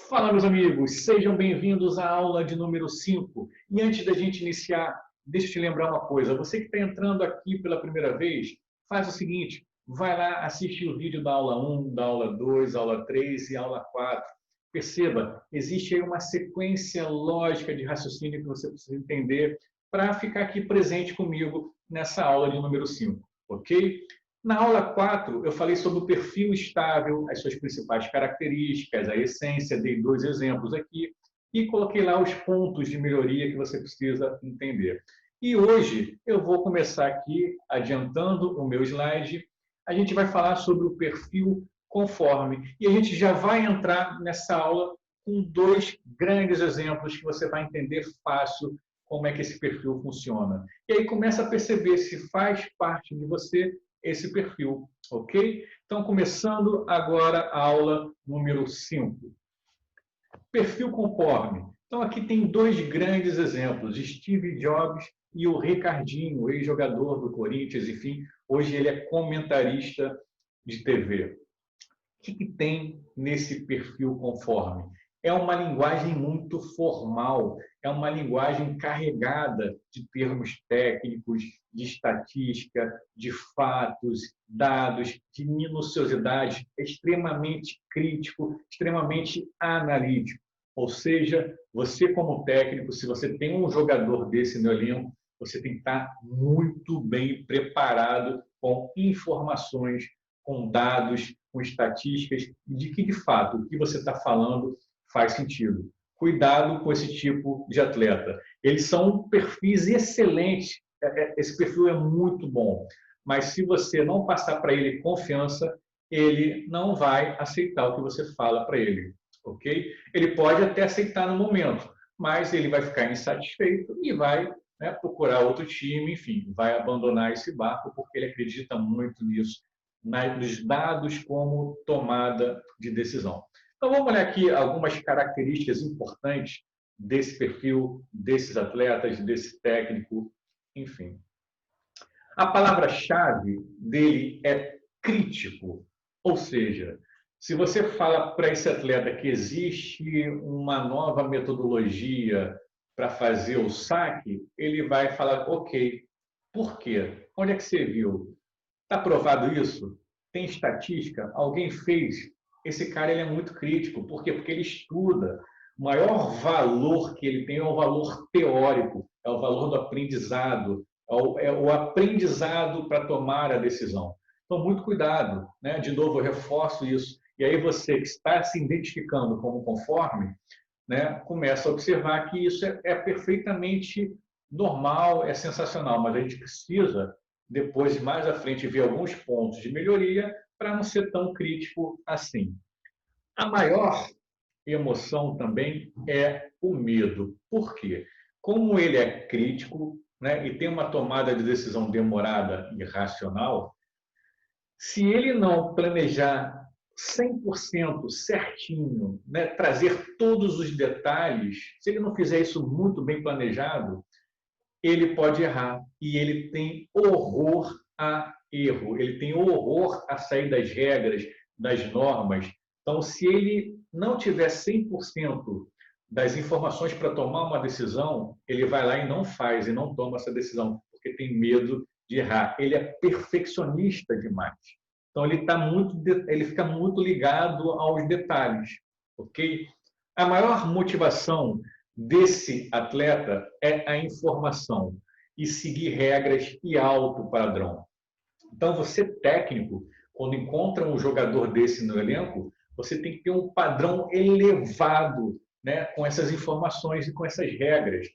Fala, meus amigos, sejam bem-vindos à aula de número 5. E antes da gente iniciar, deixa eu te lembrar uma coisa. Você que está entrando aqui pela primeira vez, faz o seguinte, vai lá, assiste o vídeo da aula 1, da aula 2, aula 3 e aula 4. Perceba, existe aí uma sequência lógica de raciocínio que você precisa entender para ficar aqui presente comigo nessa aula de número 5, ok? Na aula 4, eu falei sobre o perfil estável, as suas principais características, a essência, dei dois exemplos aqui e coloquei lá os pontos de melhoria que você precisa entender. E hoje eu vou começar aqui, adiantando o meu slide, a gente vai falar sobre o perfil conforme. E a gente já vai entrar nessa aula com dois grandes exemplos que você vai entender fácil como é que esse perfil funciona. E aí começa a perceber se faz parte de você esse perfil, ok? Então, começando agora a aula número 5. Perfil conforme. Então, aqui tem dois grandes exemplos, Steve Jobs e o Ricardinho, ex-jogador do Corinthians, enfim, hoje ele é comentarista de TV. O que tem nesse perfil conforme? É uma linguagem muito formal, é uma linguagem carregada de termos técnicos, de estatística, de fatos, dados, de minuciosidade, é extremamente crítico, extremamente analítico. Ou seja, você como técnico, se você tem um jogador desse no elenco, você tem que estar muito bem preparado com informações, com dados, com estatísticas, de que, de fato, o que você está falando faz sentido. Cuidado com esse tipo de atleta. Eles são perfis excelentes, esse perfil é muito bom, mas se você não passar para ele confiança, ele não vai aceitar o que você fala para ele, ok? Ele pode até aceitar no momento, mas ele vai ficar insatisfeito e vai, né, procurar outro time, enfim, vai abandonar esse barco porque ele acredita muito nisso, nos dados como tomada de decisão. Então, vamos olhar aqui algumas características importantes desse perfil, desses atletas, desse técnico, enfim. A palavra-chave dele é crítico, ou seja, se você fala para esse atleta que existe uma nova metodologia para fazer o saque, ele vai falar, ok, por quê? Onde é que você viu? Está provado isso? Tem estatística? Alguém fez? Esse cara ele é muito crítico. Por quê? Porque ele estuda. O maior valor que ele tem é o valor teórico, é o valor do aprendizado, é o aprendizado para tomar a decisão. Então, muito cuidado. Né? De novo, eu reforço isso. E aí você que está se identificando como conforme, né, começa a observar que isso é perfeitamente normal, é sensacional, mas a gente precisa depois, mais à frente, ver alguns pontos de melhoria para não ser tão crítico assim. A maior emoção também é o medo. Por quê? Como ele é crítico, né, e tem uma tomada de decisão demorada e racional, se ele não planejar 100% certinho, né, trazer todos os detalhes, se ele não fizer isso muito bem planejado, ele pode errar. E ele tem horror a erro, ele tem horror a sair das regras, das normas. Então, se ele não tiver 100% das informações para tomar uma decisão, ele vai lá e não faz, e não toma essa decisão, porque tem medo de errar. Ele é perfeccionista demais. Então, ele fica muito ligado aos detalhes, ok? A maior motivação desse atleta é a informação e seguir regras e alto padrão. Então, você técnico, quando encontra um jogador desse no elenco, você tem que ter um padrão elevado, né, com essas informações e com essas regras.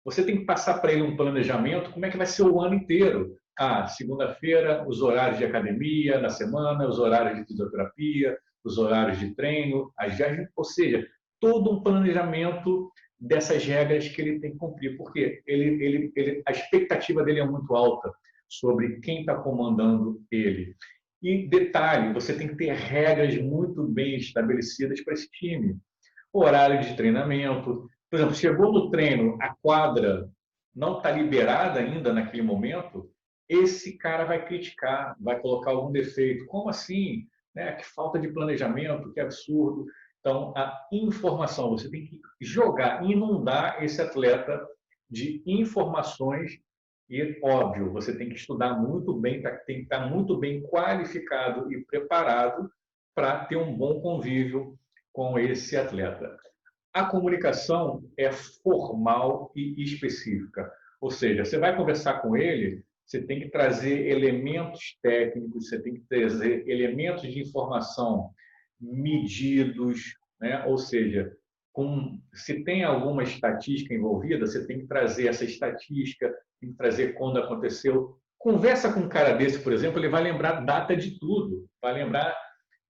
Você tem que passar para ele um planejamento, como é que vai ser o ano inteiro. Ah, segunda-feira, os horários de academia, na semana, os horários de fisioterapia, os horários de treino, as viagens, ou seja, todo um planejamento dessas regras que ele tem que cumprir, porque a expectativa dele é muito alta sobre quem está comandando ele. E detalhe, você tem que ter regras muito bem estabelecidas para esse time. Horário de treinamento, por exemplo, chegou no treino, a quadra não está liberada ainda naquele momento, esse cara vai criticar, vai colocar algum defeito. Como assim? Né? Que falta de planejamento, que absurdo. Então, a informação, você tem que jogar, inundar esse atleta de informações e, óbvio, você tem que estudar muito bem, tem que estar muito bem qualificado e preparado para ter um bom convívio com esse atleta. A comunicação é formal e específica, ou seja, você vai conversar com ele, você tem que trazer elementos técnicos, você tem que trazer elementos de informação medidos, né? Ou seja, se tem alguma estatística envolvida, você tem que trazer essa estatística, tem que trazer quando aconteceu. Conversa com um cara desse, por exemplo, ele vai lembrar data de tudo, vai lembrar.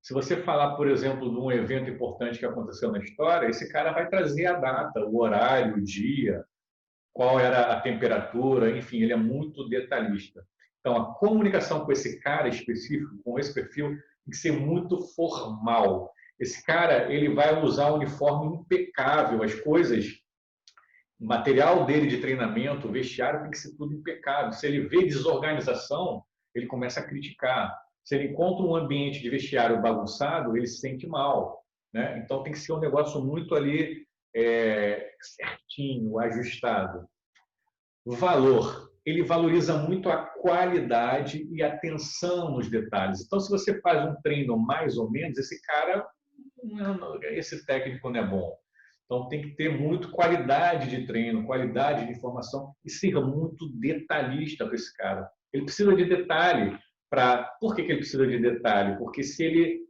Se você falar, por exemplo, de um evento importante que aconteceu na história, esse cara vai trazer a data, o horário, o dia, qual era a temperatura, enfim, ele é muito detalhista. Então, a comunicação com esse cara específico, com esse perfil, tem que ser muito formal. Esse cara, ele vai usar um uniforme impecável, as coisas, o material dele de treinamento, o vestiário tem que ser tudo impecável. Se ele vê desorganização, ele começa a criticar. Se ele encontra um ambiente de vestiário bagunçado, ele se sente mal, né? Então tem que ser um negócio muito ali certinho, ajustado. Valor. Ele valoriza muito a qualidade e atenção nos detalhes. Então, se você faz um treino mais ou menos, esse cara, esse técnico não é bom. Então, tem que ter muito qualidade de treino, qualidade de informação e ser muito detalhista para esse cara. Ele precisa de detalhe. Por que ele precisa de detalhe? Porque se ele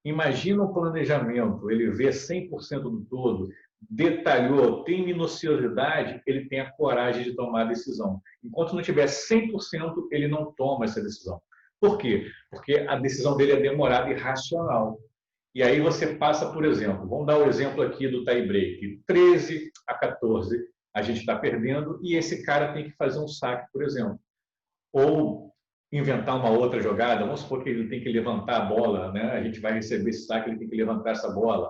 imagina um planejamento, ele vê 100% do todo, detalhou, tem minuciosidade, ele tem a coragem de tomar a decisão. Enquanto não tiver 100%, ele não toma essa decisão. Por quê? Porque a decisão dele é demorada e racional. E aí você passa, por exemplo, vamos dar o exemplo aqui do tie break, 13-14, a gente está perdendo e esse cara tem que fazer um saque, por exemplo. Ou inventar uma outra jogada, vamos supor que ele tem que levantar a bola, né? A gente vai receber esse saque, ele tem que levantar essa bola.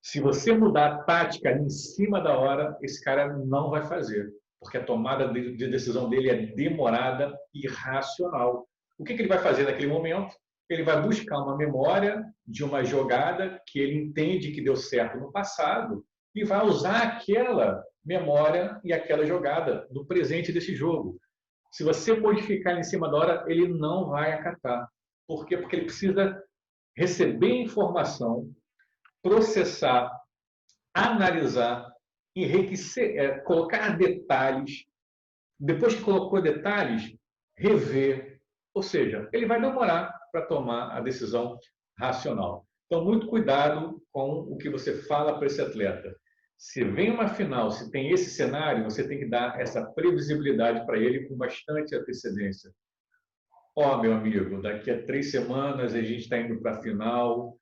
Se você mudar a tática em cima da hora, esse cara não vai fazer, porque a tomada de decisão dele é demorada e racional. O que ele vai fazer naquele momento? Ele vai buscar uma memória de uma jogada que ele entende que deu certo no passado e vai usar aquela memória e aquela jogada no presente desse jogo. Se você modificar em cima da hora, ele não vai acatar. Por quê? Porque ele precisa receber informação, processar, analisar, enriquecer, colocar detalhes. Depois que colocou detalhes, rever. Ou seja, ele vai demorar para tomar a decisão racional. Então, muito cuidado com o que você fala para esse atleta. Se vem uma final, se tem esse cenário, você tem que dar essa previsibilidade para ele com bastante antecedência. Meu amigo, daqui a 3 semanas a gente está indo para a final,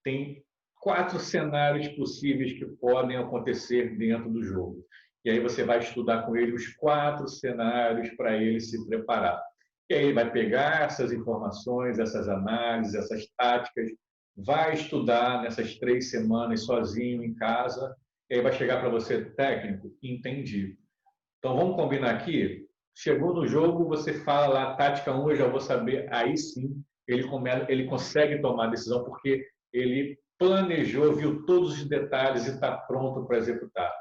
tem 4 cenários possíveis que podem acontecer dentro do jogo. E aí você vai estudar com ele os 4 cenários para ele se preparar. E aí ele vai pegar essas informações, essas análises, essas táticas, vai estudar nessas 3 semanas sozinho em casa, e aí vai chegar para você, técnico, entendi. Então vamos combinar aqui? Chegou no jogo, você fala lá, tática 1, eu já vou saber, aí sim ele consegue tomar a decisão, porque ele planejou, viu todos os detalhes e está pronto para executar.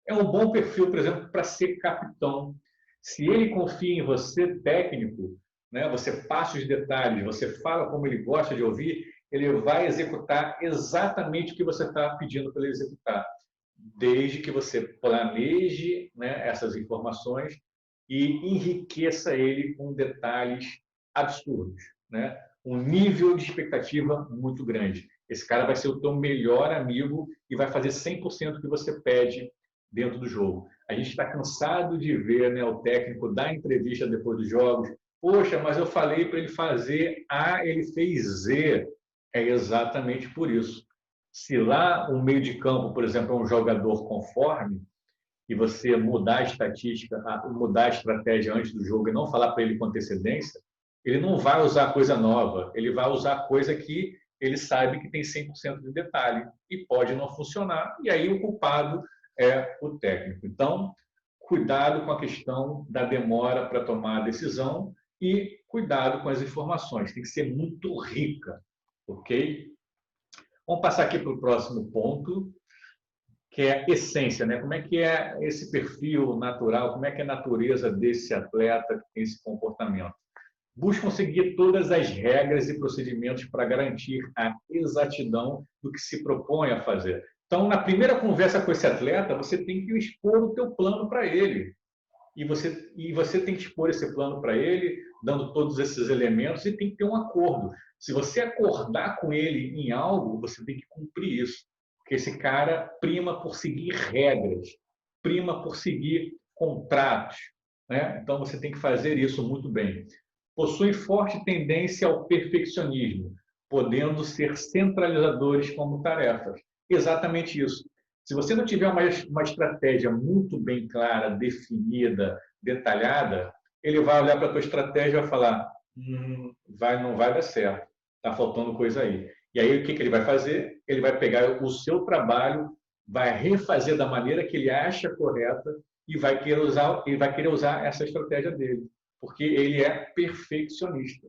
É um bom perfil, por exemplo, para ser capitão. Se ele confia em você, técnico, né, você passa os detalhes, você fala como ele gosta de ouvir, ele vai executar exatamente o que você está pedindo para ele executar, desde que você planeje, né, essas informações e enriqueça ele com detalhes absurdos, né? Um nível de expectativa muito grande. Esse cara vai ser o teu melhor amigo e vai fazer 100% o que você pede dentro do jogo. A gente está cansado de ver, né, o técnico dar entrevista depois dos jogos. Poxa, mas eu falei para ele fazer A, ele fez Z. É exatamente por isso. Se lá um meio de campo, por exemplo, é um jogador conforme, e você mudar a estatística, mudar a estratégia antes do jogo e não falar para ele com antecedência, ele não vai usar coisa nova, ele vai usar coisa que ele sabe que tem 100% de detalhe e pode não funcionar, e aí o culpado é o técnico. Então, cuidado com a questão da demora para tomar a decisão e cuidado com as informações, tem que ser muito rica, ok? Vamos passar aqui para o próximo ponto, que é a essência, né? Como é que é esse perfil natural, como é que é a natureza desse atleta que tem esse comportamento? Buscam seguir todas as regras e procedimentos para garantir a exatidão do que se propõe a fazer. Então, na primeira conversa com esse atleta, você tem que expor o teu plano para ele. E você tem que expor esse plano para ele, dando todos esses elementos, e tem que ter um acordo. Se você acordar com ele em algo, você tem que cumprir isso. Porque esse cara prima por seguir regras, prima por seguir contratos, né? Então, você tem que fazer isso muito bem. Possui forte tendência ao perfeccionismo, podendo ser centralizadores como tarefas. Exatamente isso. Se você não tiver uma estratégia muito bem clara, definida, detalhada, ele vai olhar para a tua estratégia e vai falar: não vai dar certo, está faltando coisa aí. E aí o que ele vai fazer? Ele vai pegar o seu trabalho, vai refazer da maneira que ele acha correta e vai querer usar essa estratégia dele, porque ele é perfeccionista,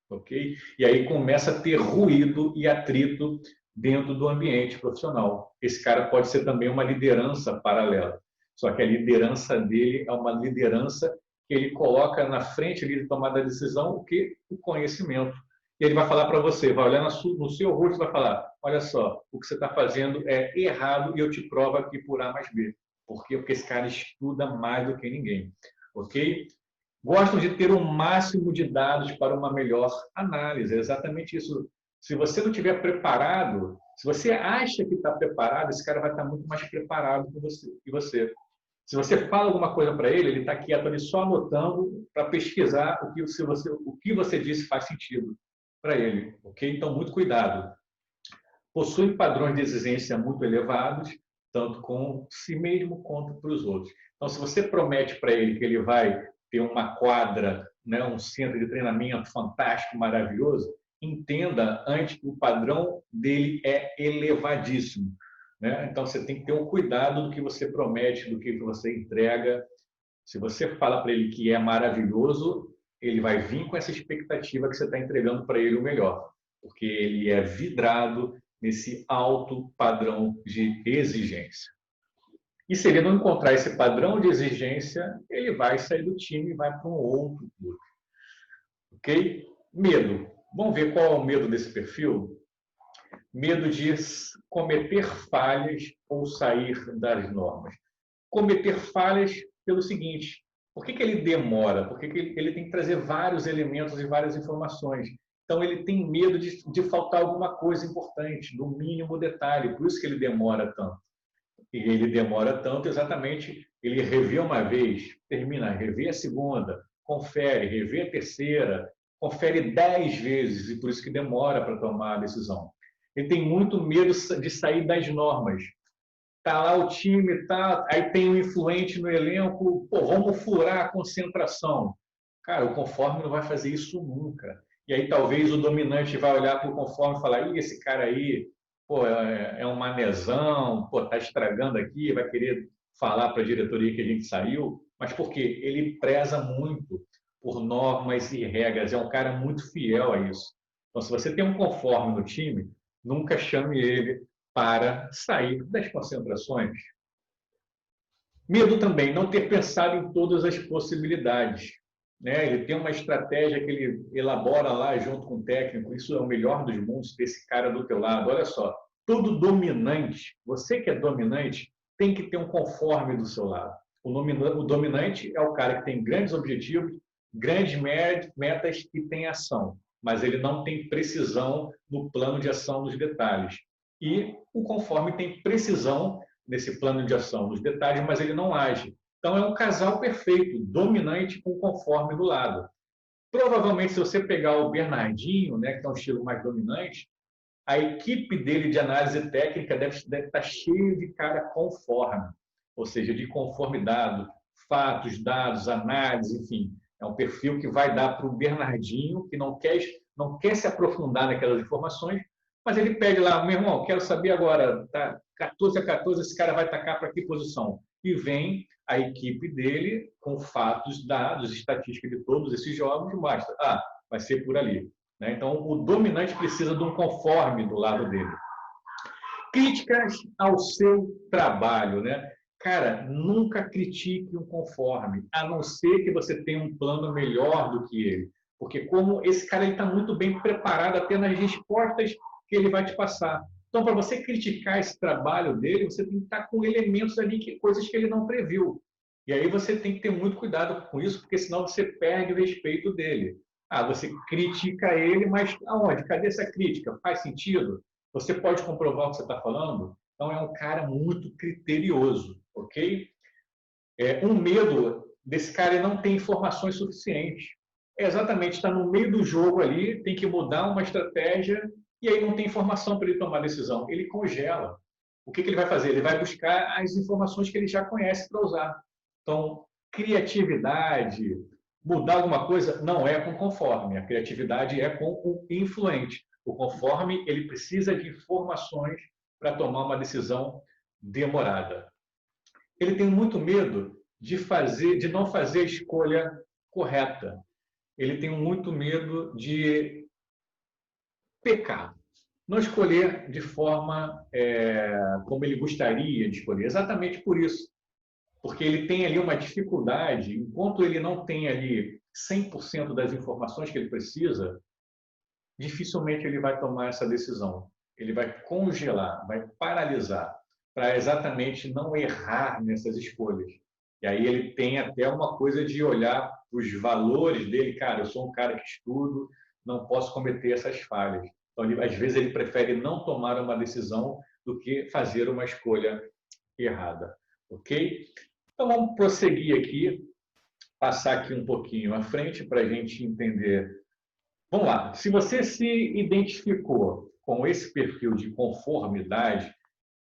ok? E aí começa a ter ruído e atrito dentro do ambiente profissional. Esse cara pode ser também uma liderança paralela, só que a liderança dele é uma liderança que ele coloca na frente ali de tomada de decisão o que? O conhecimento. E ele vai falar para você, vai olhar no seu rosto e vai falar: olha só, o que você está fazendo é errado e eu te provo aqui por A mais B. Por quê? Porque esse cara estuda mais do que ninguém. Ok? Gostam de ter o máximo de dados para uma melhor análise. É exatamente isso. Se você não estiver preparado, se você acha que está preparado, esse cara vai estar muito mais preparado que você. Se você fala alguma coisa para ele, ele está quieto ali só anotando para pesquisar o que você disse faz sentido para ele. Ok? Então, muito cuidado. Possui padrões de exigência muito elevados, tanto com si mesmo quanto para os outros. Então, se você promete para ele que ele vai ter uma quadra, né, um centro de treinamento fantástico, maravilhoso, entenda antes que o padrão dele é elevadíssimo, né? Então, você tem que ter um cuidado do que você promete, do que você entrega. Se você fala para ele que é maravilhoso, ele vai vir com essa expectativa que você está entregando para ele o melhor, porque ele é vidrado nesse alto padrão de exigência. E se ele não encontrar esse padrão de exigência, ele vai sair do time e vai para um outro clube. Ok? Medo. Vamos ver qual é o medo desse perfil? Medo de cometer falhas ou sair das normas. Cometer falhas pelo seguinte: por que ele demora? Porque ele tem que trazer vários elementos e várias informações. Então, ele tem medo de faltar alguma coisa importante, no mínimo detalhe, por isso que ele demora tanto. E ele demora tanto exatamente, ele revê uma vez, termina, revê a segunda, confere, revê a terceira, confere 10 vezes, e por isso que demora para tomar a decisão. Ele tem muito medo de sair das normas. Tá lá o time, tá, aí tem um influente no elenco, pô, vamos furar a concentração. Cara, o conforme não vai fazer isso nunca. E aí talvez o dominante vai olhar para o conforme e falar: ih, esse cara aí, pô, é um manezão, pô, tá estragando aqui, vai querer falar para a diretoria que a gente saiu. Mas por quê? Ele preza muito por normas e regras, é um cara muito fiel a isso. Então, se você tem um conforme no time, nunca chame ele para sair das concentrações. Medo também, não ter pensado em todas as possibilidades, né? Ele tem uma estratégia que ele elabora lá junto com o técnico. Isso é o melhor dos mundos, ter esse cara do teu lado. Olha só, todo dominante, você que é dominante, tem que ter um conforme do seu lado. O dominante é o cara que tem grandes objetivos, grandes metas e tem ação, mas ele não tem precisão no plano de ação, nos detalhes. E o conforme tem precisão nesse plano de ação, nos detalhes, mas ele não age. Então, é um casal perfeito, dominante com conforme do lado. Provavelmente, se você pegar o Bernardinho, né, que é um estilo mais dominante, a equipe dele de análise técnica deve estar cheia de cara conforme, ou seja, de conformidade, fatos, dados, análise, enfim. É um perfil que vai dar para o Bernardinho, que não quer se aprofundar naquelas informações, mas ele pede lá: meu irmão, quero saber agora, tá 14-14, esse cara vai tacar para que posição? E vem a equipe dele com fatos, dados, estatística de todos esses jogos e basta. Vai ser por ali. Né? Então, o dominante precisa de um conforme do lado dele. Críticas ao seu trabalho, né? Cara, nunca critique um conforme, a não ser que você tenha um plano melhor do que ele. Porque como esse cara está muito bem preparado até nas respostas que ele vai te passar. Então, para você criticar esse trabalho dele, você tem que estar com elementos ali, coisas que ele não previu. E aí você tem que ter muito cuidado com isso, porque senão você perde o respeito dele. Ah, você critica ele, mas aonde? Cadê essa crítica? Faz sentido? Você pode comprovar o que você está falando? Então, é um cara muito criterioso, ok? Um medo desse cara é não ter informações suficientes. É exatamente, está no meio do jogo ali, tem que mudar uma estratégia e aí não tem informação para ele tomar decisão. Ele congela. O que ele vai fazer? Ele vai buscar as informações que ele já conhece para usar. Então, criatividade, mudar alguma coisa, não é com conforme. A criatividade é com o influente. O conforme, ele precisa de informações para tomar uma decisão demorada. Ele tem muito medo de não fazer a escolha correta. Ele tem muito medo de pecar, não escolher de forma como ele gostaria de escolher. Exatamente por isso, porque ele tem ali uma dificuldade, enquanto ele não tem ali 100% das informações que ele precisa, dificilmente ele vai tomar essa decisão. Ele vai congelar, vai paralisar, para exatamente não errar nessas escolhas. E aí ele tem até uma coisa de olhar os valores dele. Cara, eu sou um cara que estudo, não posso cometer essas falhas. Então, às vezes, ele prefere não tomar uma decisão do que fazer uma escolha errada. Ok? Então, vamos prosseguir aqui, passar aqui um pouquinho à frente para a gente entender. Vamos lá. Se você se identificou com esse perfil de conformidade,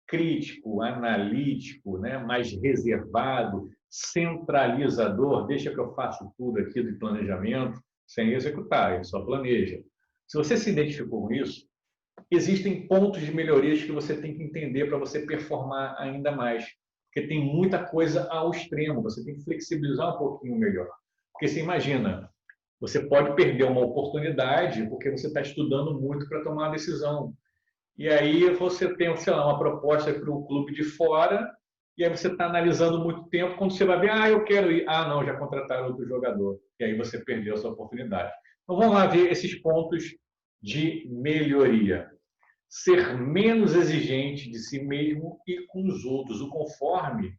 crítico, analítico, né, mais reservado, centralizador, deixa que eu faço tudo aqui de planejamento, sem executar, ele só planeja. Se você se identificou com isso, existem pontos de melhorias que você tem que entender para você performar ainda mais, porque tem muita coisa ao extremo, você tem que flexibilizar um pouquinho melhor. Porque você imagina, você pode perder uma oportunidade porque você está estudando muito para tomar uma decisão. E aí você tem, sei lá, uma proposta para um clube de fora, e aí você está analisando muito tempo, quando você vai ver, eu quero ir. Ah, não, já contrataram outro jogador. E aí você perdeu a sua oportunidade. Então vamos lá ver esses pontos de melhoria. Ser menos exigente de si mesmo e com os outros. O conforme,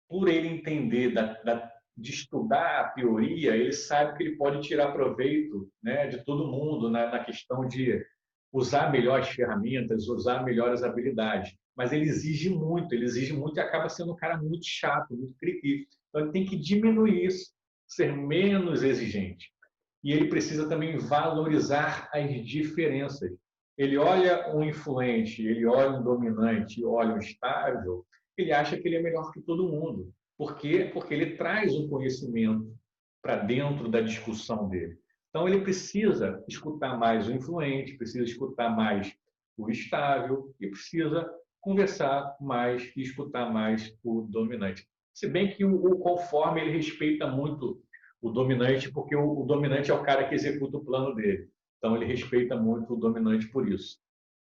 por ele entender de estudar a teoria, ele sabe que ele pode tirar proveito, né, de todo mundo na questão de usar melhores ferramentas, usar melhores habilidades. Mas ele exige muito e acaba sendo um cara muito chato, muito cri-cri. Então ele tem que diminuir isso, ser menos exigente. E ele precisa também valorizar as diferenças. Ele olha um influente, ele olha um dominante, olha um estável, ele acha que ele é melhor que todo mundo. Por quê? Porque ele traz um conhecimento para dentro da discussão dele. Então, ele precisa escutar mais o influente, precisa escutar mais o estável e precisa conversar mais e escutar mais o dominante. Se bem que o conforme ele respeita muito o dominante, porque o dominante é o cara que executa o plano dele. Então, ele respeita muito o dominante por isso.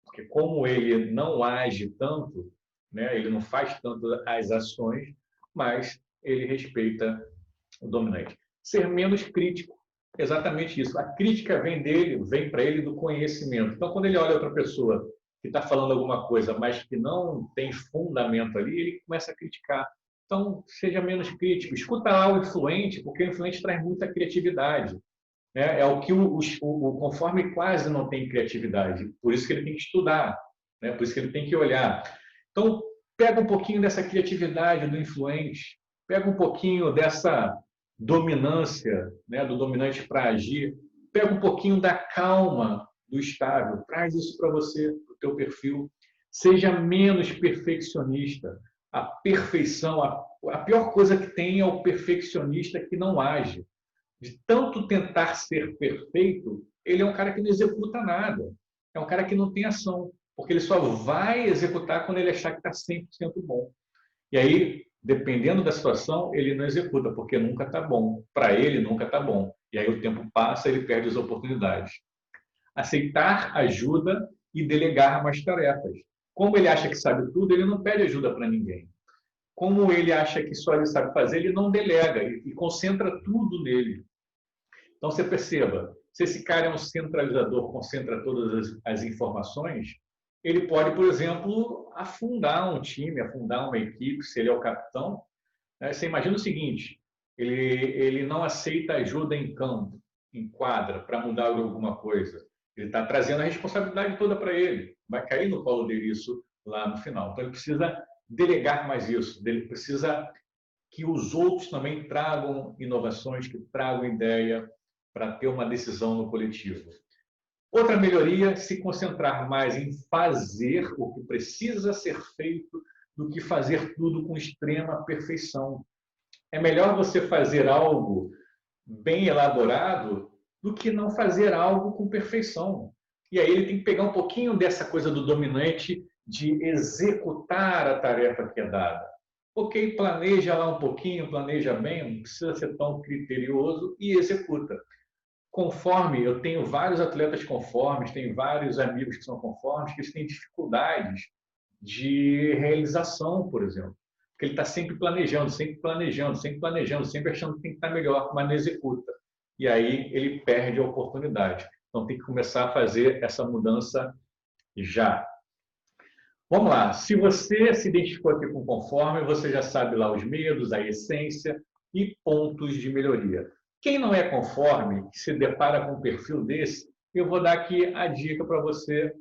Porque como ele não age tanto, né, ele não faz tanto as ações, mas ele respeita o dominante. Ser menos crítico, exatamente isso. A crítica vem dele, vem para ele do conhecimento. Então, quando ele olha outra pessoa que está falando alguma coisa, mas que não tem fundamento ali, ele começa a criticar. Então, seja menos crítico. Escuta lá o influente, porque o influente traz muita criatividade. Né? É o que o conforme quase não tem criatividade. Por isso que ele tem que estudar, né? Por isso que ele tem que olhar. Então, pega um pouquinho dessa criatividade do influente, pega um pouquinho dessa dominância, né, do dominante para agir, pega um pouquinho da calma do estável, traz isso para você, para o teu perfil. Seja menos perfeccionista. A perfeição, a pior coisa que tem é o perfeccionista que não age. De tanto tentar ser perfeito, ele é um cara que não executa nada. É um cara que não tem ação, porque ele só vai executar quando ele achar que está 100% bom. E aí, dependendo da situação, ele não executa, porque nunca está bom. Para ele, nunca está bom. E aí o tempo passa, ele perde as oportunidades. Aceitar ajuda e delegar mais tarefas. Como ele acha que sabe tudo, ele não pede ajuda para ninguém. Como ele acha que só ele sabe fazer, ele não delega e concentra tudo nele. Então, você perceba, se esse cara é um centralizador, concentra todas as informações, ele pode, por exemplo, afundar um time, afundar uma equipe, se ele é o capitão. Né? Você imagina o seguinte, ele não aceita ajuda em campo, em quadra, para mudar alguma coisa. Ele está trazendo a responsabilidade toda para ele. Vai cair no colo dele isso lá no final. Então, ele precisa delegar mais isso. Ele precisa que os outros também tragam inovações, que tragam ideia para ter uma decisão no coletivo. Outra melhoria, se concentrar mais em fazer o que precisa ser feito do que fazer tudo com extrema perfeição. É melhor você fazer algo bem elaborado do que não fazer algo com perfeição. E aí ele tem que pegar um pouquinho dessa coisa do dominante de executar a tarefa que é dada. Ok, planeja lá um pouquinho, planeja bem, não precisa ser tão criterioso e executa. Conforme, eu tenho vários atletas conformes, tenho vários amigos que são conformes, que eles têm dificuldades de realização, por exemplo. Porque ele está sempre planejando, sempre planejando, sempre planejando, sempre achando que tem que estar melhor, mas não executa. E aí ele perde a oportunidade. Então tem que começar a fazer essa mudança já. Vamos lá. Se você se identificou aqui com conforme, você já sabe lá os medos, a essência e pontos de melhoria. Quem não é conforme, que se depara com um perfil desse, eu vou dar aqui a dica para você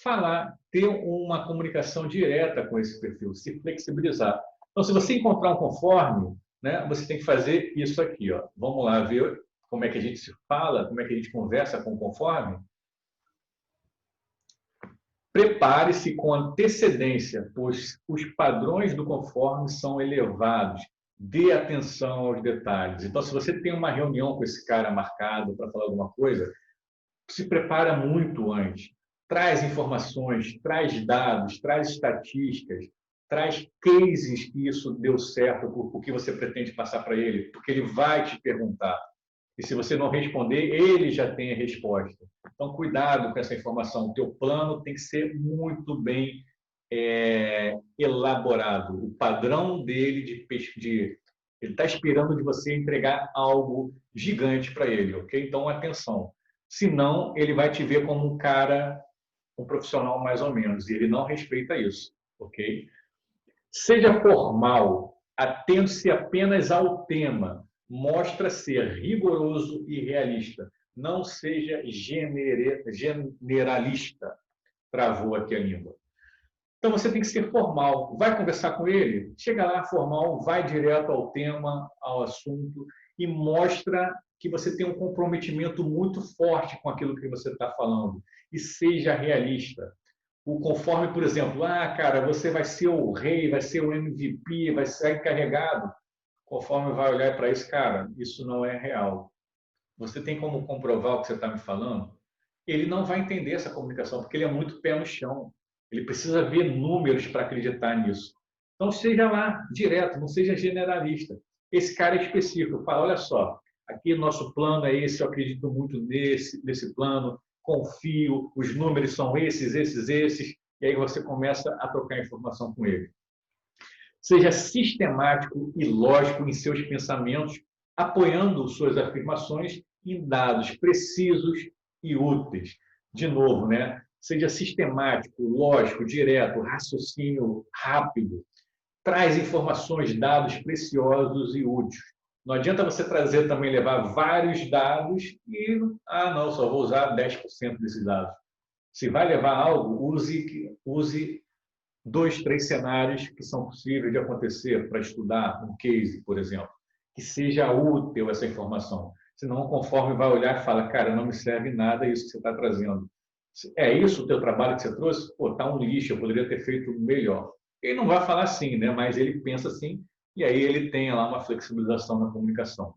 falar, ter uma comunicação direta com esse perfil, se flexibilizar. Então, se você encontrar um conforme, né, você tem que fazer isso aqui. Ó. Vamos lá ver como é que a gente se fala, como é que a gente conversa com o conforme. Prepare-se com antecedência, pois os padrões do conforme são elevados. Dê atenção aos detalhes. Então, se você tem uma reunião com esse cara marcado para falar alguma coisa, se prepara muito antes. Traz informações, traz dados, traz estatísticas, traz cases que isso deu certo, o que você pretende passar para ele, porque ele vai te perguntar. E se você não responder, ele já tem a resposta. Então, cuidado com essa informação. O teu plano tem que ser muito bem elaborado. O padrão dele ele está esperando de você entregar algo gigante para ele, ok? Então, atenção. Senão, ele vai te ver como um cara, um profissional mais ou menos, e ele não respeita isso, ok? Seja formal, atendo-se apenas ao tema, mostra ser rigoroso e realista. Não seja generalista. Travou aqui a língua. Então, você tem que ser formal. Vai conversar com ele? Chega lá formal, vai direto ao tema, ao assunto e mostra que você tem um comprometimento muito forte com aquilo que você está falando. E seja realista. O conforme, por exemplo, cara, você vai ser o rei, vai ser o MVP, vai ser encarregado. Conforme vai olhar para isso, cara, isso não é real. Você tem como comprovar o que você está me falando? Ele não vai entender essa comunicação, porque ele é muito pé no chão. Ele precisa ver números para acreditar nisso. Então, seja lá direto, não seja generalista. Esse cara é específico. Fala, olha só, aqui nosso plano é esse, eu acredito muito nesse plano, confio, os números são esses, e aí você começa a trocar informação com ele. Seja sistemático e lógico em seus pensamentos, apoiando suas afirmações em dados precisos e úteis. De novo, né? Seja sistemático, lógico, direto, raciocínio rápido. Traz informações, dados preciosos e úteis. Não adianta você trazer também, levar vários dados e, não, só vou usar 10% desses dados. Se vai levar algo, use 2, 3 cenários que são possíveis de acontecer para estudar um case, por exemplo. Que seja útil essa informação. Senão, conforme vai olhar e fala, cara, não me serve nada isso que você está trazendo. É isso o teu trabalho que você trouxe? Pô, tá um lixo, eu poderia ter feito melhor. Ele não vai falar assim, né? Mas ele pensa assim, e aí ele tem lá uma flexibilização na comunicação.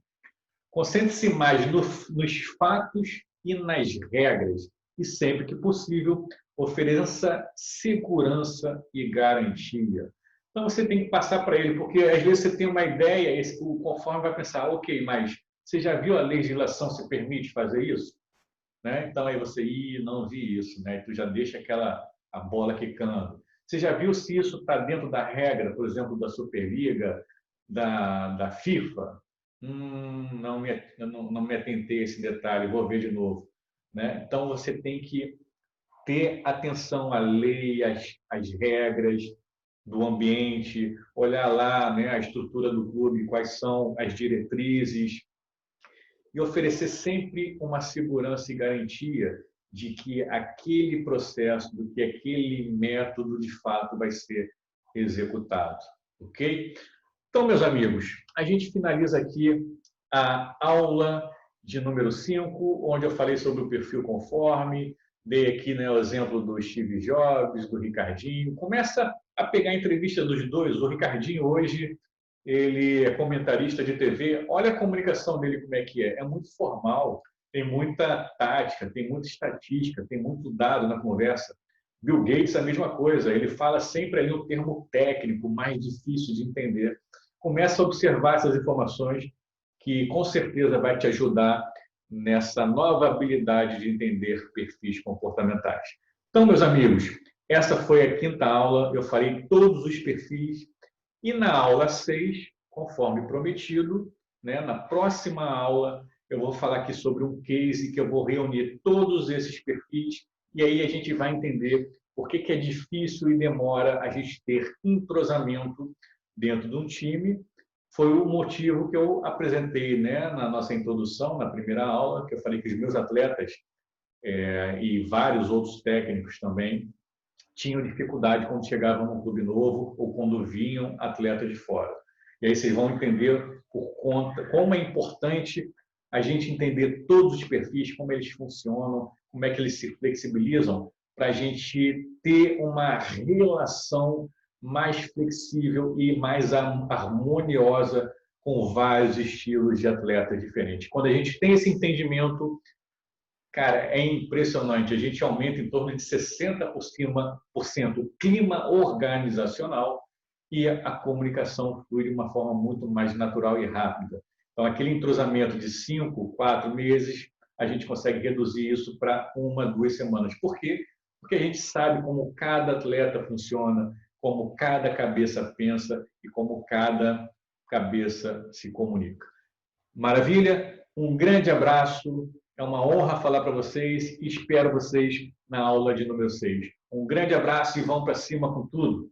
Concentre-se mais nos fatos e nas regras, e sempre que possível, ofereça segurança e garantia. Então você tem que passar para ele, porque às vezes você tem uma ideia, o conforme vai pensar, ok, mas você já viu a legislação se permite fazer isso? Né? Então aí você, não vi isso, né? Tu já deixa a bola quicando. Você já viu se isso está dentro da regra, por exemplo, da Superliga, da FIFA? Não me atentei a esse detalhe, vou ver de novo. Né? Então, você tem que ter atenção à lei, às regras do ambiente, olhar lá, né, a estrutura do clube, quais são as diretrizes, e oferecer sempre uma segurança e garantia de que aquele processo, de que aquele método de fato vai ser executado. Ok? Então, meus amigos, a gente finaliza aqui a aula de número 5, onde eu falei sobre o perfil conforme, dei aqui, né, o exemplo do Steve Jobs, do Ricardinho. Começa a pegar a entrevista dos dois. O Ricardinho hoje, ele é comentarista de TV. Olha a comunicação dele como é que é. É muito formal, tem muita tática, tem muita estatística, tem muito dado na conversa. Bill Gates, a mesma coisa. Ele fala sempre ali um termo técnico, mais difícil de entender. Começa a observar essas informações que com certeza vai te ajudar nessa nova habilidade de entender perfis comportamentais. Então, meus amigos, essa foi a quinta aula. Eu falei todos os perfis. E na aula 6, conforme prometido, né, na próxima aula, eu vou falar aqui sobre um case que eu vou reunir todos esses perfis e aí a gente vai entender por que é difícil e demora a gente ter entrosamento dentro de um time. Foi o motivo que eu apresentei, né, na nossa introdução, na primeira aula, que eu falei que os meus atletas e vários outros técnicos também tinham dificuldade quando chegavam num clube novo ou quando vinham atletas de fora. E aí vocês vão entender por conta como é importante a gente entender todos os perfis, como eles funcionam, como é que eles se flexibilizam, para a gente ter uma relação mais flexível e mais harmoniosa com vários estilos de atletas diferentes. Quando a gente tem esse entendimento, cara, é impressionante. A gente aumenta em torno de 60% o clima organizacional e a comunicação flui de uma forma muito mais natural e rápida. Então, aquele entrosamento de 5, 4 meses, a gente consegue reduzir isso para 1, 2 semanas. Por quê? Porque a gente sabe como cada atleta funciona, como cada cabeça pensa e como cada cabeça se comunica. Maravilha? Um grande abraço. É uma honra falar para vocês e espero vocês na aula de número 6. Um grande abraço e vão para cima com tudo.